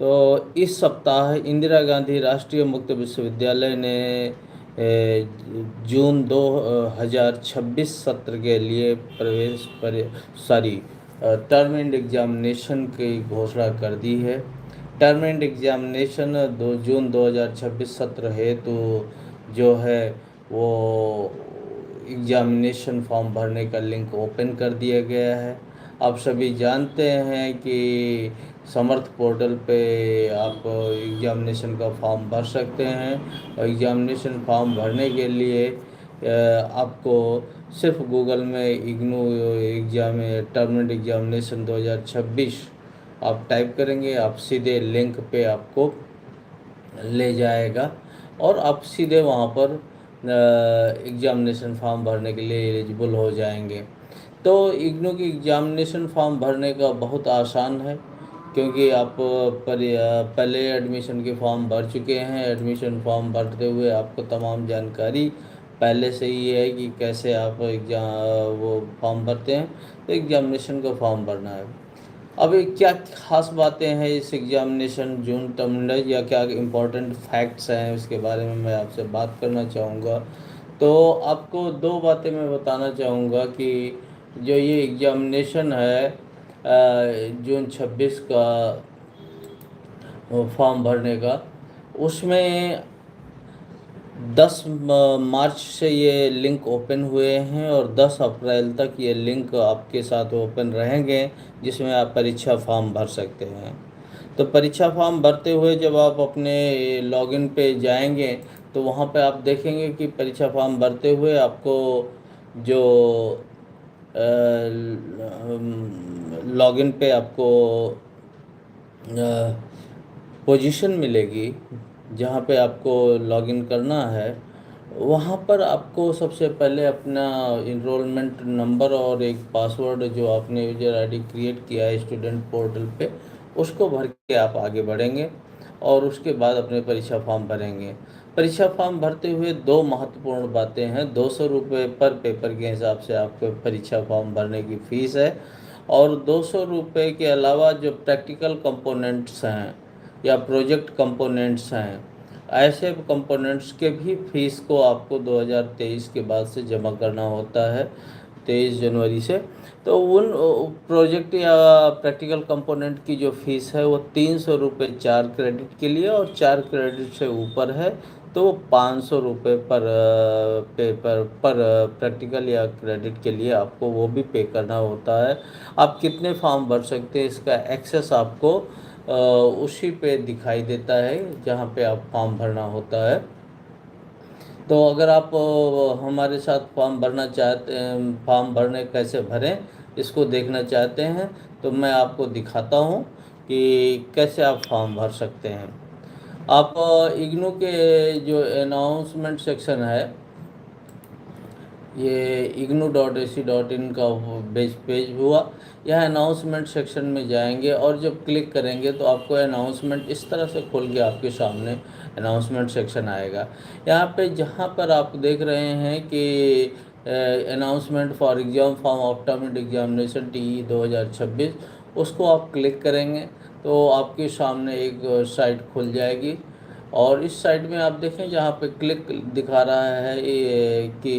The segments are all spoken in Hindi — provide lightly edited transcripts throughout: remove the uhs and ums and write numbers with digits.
तो इस सप्ताह इंदिरा गांधी राष्ट्रीय मुक्त विश्वविद्यालय ने जून 2026 सत्र के लिए प्रवेश पर टर्म एंड एग्जामिनेशन की घोषणा कर दी है। टर्म एंड एग्जामिनेशन 2 जून 2026 सत्र हेतु जो है वो एग्जामिनेशन फॉर्म भरने का लिंक ओपन कर दिया गया है। आप सभी जानते हैं कि समर्थ पोर्टल पे आप एग्जामिनेशन का फॉर्म भर सकते हैं और एग्जामिनेशन फॉर्म भरने के लिए आपको सिर्फ गूगल में IGNOU exam term and examination 2026 आप टाइप करेंगे, आप सीधे लिंक पे आपको ले जाएगा और आप सीधे वहाँ पर एग्जामिनेशन फॉर्म भरने के लिए एलिजिबल हो जाएंगे। तो इग्नू की एग्जामिनेशन फॉर्म भरने का बहुत आसान है, क्योंकि आप पहले एडमिशन के फॉर्म भर चुके हैं। एडमिशन फॉर्म भरते हुए आपको तमाम जानकारी पहले से ही है कि कैसे आप वो फॉर्म भरते हैं। तो एग्जामिनेशन का फॉर्म भरना है। अब क्या खास बातें हैं इस एग्जामिनेशन जून टर्म, या क्या इम्पोर्टेंट फैक्ट्स हैं उसके बारे में मैं आपसे बात करना चाहूँगा। तो आपको दो बातें मैं बताना चाहूँगा कि जो ये एग्जामिनेशन है जून 26 का फॉर्म भरने का, उसमें 10 मार्च से ये लिंक ओपन हुए हैं और 10 अप्रैल तक ये लिंक आपके साथ ओपन रहेंगे, जिसमें आप परीक्षा फॉर्म भर सकते हैं। तो परीक्षा फॉर्म भरते हुए जब आप अपने लॉगिन पे जाएंगे तो वहाँ पे आप देखेंगे कि परीक्षा फॉर्म भरते हुए आपको जो लॉगिन पे आपको पोजीशन मिलेगी जहाँ पे आपको लॉगिन करना है। वहाँ पर आपको सबसे पहले अपना इनरोलमेंट नंबर और एक पासवर्ड जो आपने यूजर आईडी क्रिएट किया है स्टूडेंट पोर्टल पे, उसको भर के आप आगे बढ़ेंगे और उसके बाद अपने परीक्षा फॉर्म भरेंगे। परीक्षा फॉर्म भरते हुए दो महत्वपूर्ण बातें हैं। 200 रुपये पर पेपर के हिसाब से आपको परीक्षा फॉर्म भरने की फ़ीस है, और 200 रुपये के अलावा जो प्रैक्टिकल कंपोनेंट्स हैं या प्रोजेक्ट कंपोनेंट्स हैं, ऐसे कंपोनेंट्स के भी फीस को आपको 2023 के बाद से जमा करना होता है, 23 जनवरी से। तो उन प्रोजेक्ट या प्रैक्टिकल कंपोनेंट की जो फीस है वो 300 रुपये 4 क्रेडिट के लिए, और 4 क्रेडिट से ऊपर है तो 500 रुपये पर पेपर पर प्रैक्टिकल या क्रेडिट के लिए आपको वो भी पे करना होता है। आप कितने फॉर्म भर सकते हैं इसका एक्सेस आपको उसी पे दिखाई देता है जहाँ पे आप फॉर्म भरना होता है। तो अगर आप हमारे साथ फॉर्म भरना चाहते हैं, फॉर्म भरने कैसे भरें इसको देखना चाहते हैं, तो मैं आपको दिखाता हूँ कि कैसे आप फॉर्म भर सकते हैं। आप इग्नू के जो अनाउंसमेंट सेक्शन है, ये ignu.ac.in का पेज हुआ, यह अनाउंसमेंट सेक्शन में जाएंगे और जब क्लिक करेंगे तो आपको अनाउंसमेंट इस तरह से खोल के आपके सामने अनाउंसमेंट सेक्शन आएगा। यहाँ पे जहाँ पर आप देख रहे हैं कि announcement for exam form of term and examination TE 2026, उसको आप क्लिक करेंगे तो आपके सामने एक साइट खुल जाएगी। और इस साइट में आप देखें जहाँ पे क्लिक दिखा रहा है ये कि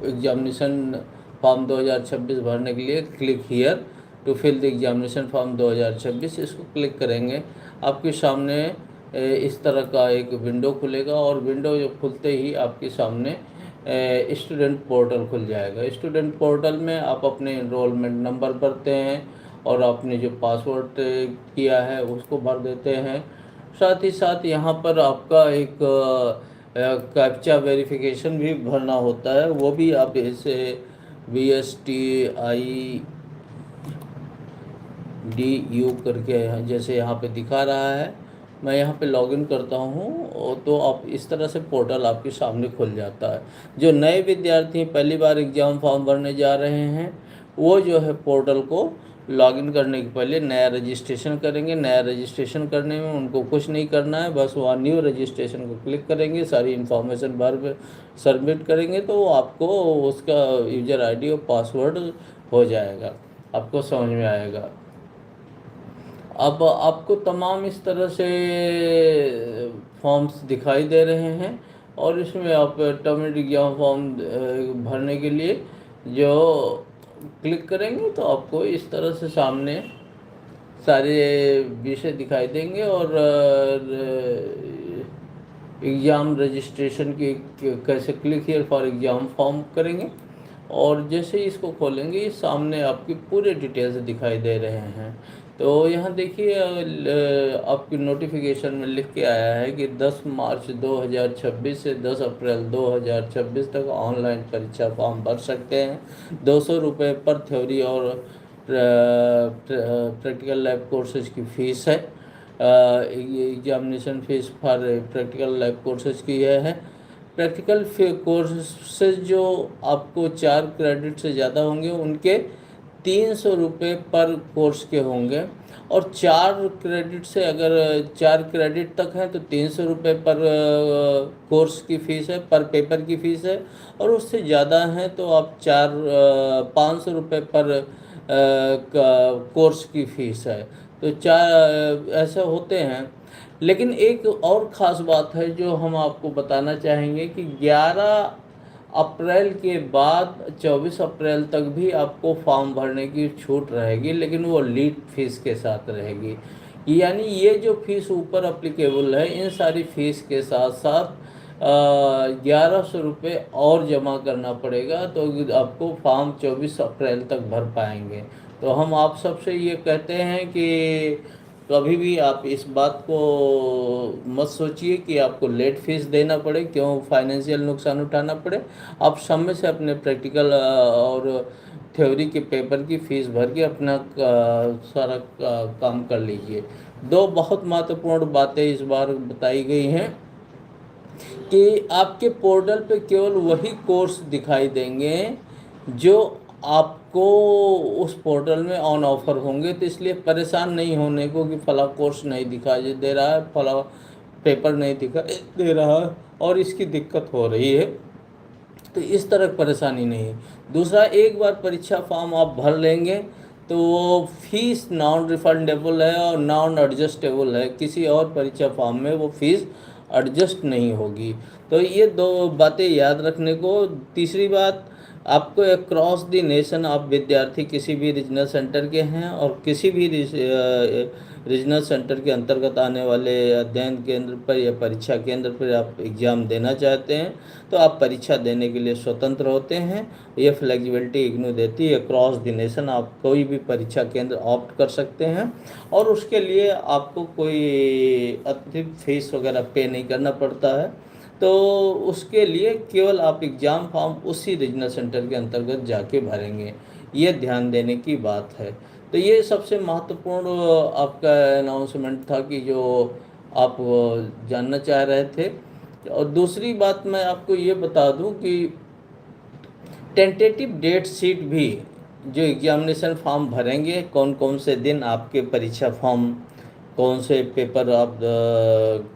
एग्जामिनेशन फॉर्म 2026 भरने के लिए click here to fill the examination form 2026, इसको क्लिक करेंगे आपके सामने इस तरह का एक विंडो खुलेगा, और विंडो जो खुलते ही आपके सामने स्टूडेंट पोर्टल खुल जाएगा। स्टूडेंट पोर्टल में आप अपने इनरोलमेंट नंबर भरते हैं और आपने जो पासवर्ड किया है उसको भर देते हैं। साथ ही साथ यहाँ पर आपका एक कैप्चा वेरिफिकेशन भी भरना होता है, वो भी आप इसे VSTIDU करके जैसे यहाँ पे दिखा रहा है। मैं यहाँ पे लॉगिन करता हूँ तो आप इस तरह से पोर्टल आपके सामने खुल जाता है। जो नए विद्यार्थी पहली बार एग्ज़ाम फॉर्म भरने जा रहे हैं वो जो है पोर्टल को लॉगिन करने के पहले नया रजिस्ट्रेशन करेंगे। नया रजिस्ट्रेशन करने में उनको कुछ नहीं करना है, बस वहाँ न्यू रजिस्ट्रेशन को क्लिक करेंगे, सारी इन्फॉर्मेशन भर सबमिट करेंगे तो आपको उसका यूज़र आईडी और पासवर्ड हो जाएगा। आपको समझ में आएगा। अब आपको तमाम इस तरह से फॉर्म्स दिखाई दे रहे हैं, और इसमें आप टर्म एंड एग्जाम फॉर्म भरने के लिए जो क्लिक करेंगे तो आपको इस तरह से सामने सारे विषय दिखाई देंगे, और एग्ज़ाम रजिस्ट्रेशन की कैसे click here for exam form करेंगे, और जैसे ही इसको खोलेंगे सामने आपकी पूरे डिटेल्स दिखाई दे रहे हैं। तो यहाँ देखिए आपकी नोटिफिकेशन में लिख के आया है कि 10 मार्च 2026 से 10 अप्रैल 2026 तक ऑनलाइन परीक्षा फॉर्म भर सकते हैं। 200 रुपये पर थ्योरी और प्रैक्टिकल लैब कोर्सेज की फ़ीस है। ये examination fees for practical lab courses की यह है। प्रैक्टिकल कोर्सेज जो आपको 4 क्रेडिट से ज़्यादा होंगे उनके 300 रुपये पर कोर्स के होंगे, और 4 क्रेडिट से अगर 4 क्रेडिट तक हैं तो 300 रुपये पर कोर्स की फ़ीस है, पर पेपर की फ़ीस है, और उससे ज़्यादा हैं तो आप 500 रुपये पर कोर्स की फ़ीस है। तो 4 ऐसे होते हैं। लेकिन एक और ख़ास बात है जो हम आपको बताना चाहेंगे कि 11 अप्रैल के बाद 24 अप्रैल तक भी आपको फॉर्म भरने की छूट रहेगी, लेकिन वो लीट फीस के साथ रहेगी। यानी ये जो फीस ऊपर अप्लीकेबल है, इन सारी फीस के साथ साथ 1100 रुपये और जमा करना पड़ेगा, तो आपको फॉर्म 24 अप्रैल तक भर पाएंगे। तो हम आप सबसे ये कहते हैं कि कभी भी आप इस बात को मत सोचिए कि आपको लेट फीस देना पड़े, क्यों फाइनेंशियल नुकसान उठाना पड़े। आप समय से अपने प्रैक्टिकल और थ्योरी के पेपर की फ़ीस भर के अपना सारा काम कर लीजिए। 2 बहुत महत्वपूर्ण बातें इस बार बताई गई हैं कि आपके पोर्टल पे केवल वही कोर्स दिखाई देंगे जो आपको उस पोर्टल में ऑन ऑफर होंगे। तो इसलिए परेशान नहीं होने को कि फला कोर्स नहीं दिखाई दे रहा है, फला पेपर नहीं दिखाई दे रहा है और इसकी दिक्कत हो रही है, तो इस तरह परेशानी नहीं। दूसरा, एक बार परीक्षा फॉर्म आप भर लेंगे तो वो फीस नॉन रिफंडेबल है और नॉन एडजस्टेबल है, किसी और परीक्षा फॉर्म में वो फीस एडजस्ट नहीं होगी। तो ये 2 बातें याद रखने को। तीसरी बात, आपको अक्रॉस द नेशन आप विद्यार्थी किसी भी रीजनल सेंटर के हैं और किसी भी रीजनल सेंटर के अंतर्गत आने वाले अध्ययन केंद्र पर या परीक्षा केंद्र पर आप एग्ज़ाम देना चाहते हैं तो आप परीक्षा देने के लिए स्वतंत्र होते हैं। ये फ्लेक्सिबिलिटी इग्नू देती है। अक्रॉस द नेशन आप कोई भी परीक्षा केंद्र ऑप्ट कर सकते हैं, और उसके लिए आपको कोई अतिरिक्त फीस वगैरह पे नहीं करना पड़ता है। तो उसके लिए केवल आप एग्ज़ाम फॉर्म उसी रीजनल सेंटर के अंतर्गत जाके भरेंगे, ये ध्यान देने की बात है। तो ये सबसे महत्वपूर्ण आपका अनाउंसमेंट था कि जो आप जानना चाह रहे थे। और दूसरी बात मैं आपको ये बता दूं कि टेंटेटिव डेट शीट भी, जो एग्जामिनेशन फॉर्म भरेंगे, कौन कौन से दिन आपके परीक्षा फॉर्म, कौन से पेपर आप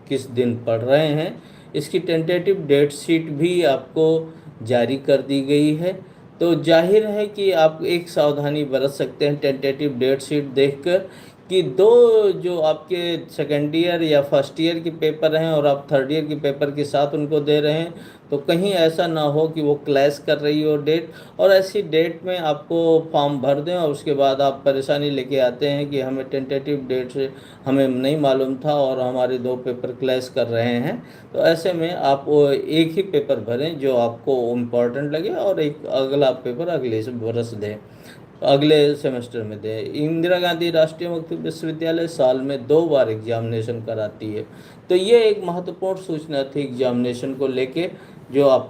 किस दिन पढ़ रहे हैं, इसकी टेंटेटिव डेट शीट भी आपको जारी कर दी गई है। तो जाहिर है कि आप एक सावधानी बरत सकते हैं टेंटेटिव डेट शीट देखकर कि 2 जो आपके सेकेंड ईयर या फर्स्ट ईयर के पेपर हैं और आप थर्ड ईयर के पेपर के साथ उनको दे रहे हैं, तो कहीं ऐसा ना हो कि वो क्लैश कर रही हो डेट, और ऐसी डेट में आपको फॉर्म भर दें और उसके बाद आप परेशानी लेके आते हैं कि हमें टेंटेटिव डेट से हमें नहीं मालूम था और हमारे 2 पेपर क्लैश कर रहे हैं। तो ऐसे में आप एक ही पेपर भरें जो आपको इम्पोर्टेंट लगे, और एक अगला पेपर अगले वर्ष दें, अगले सेमेस्टर में दें। इंदिरा गांधी राष्ट्रीय मुक्त विश्वविद्यालय साल में 2 बार एग्जामिनेशन कराती है। तो ये एक महत्वपूर्ण सूचना थी एग्जामिनेशन को लेके जो आप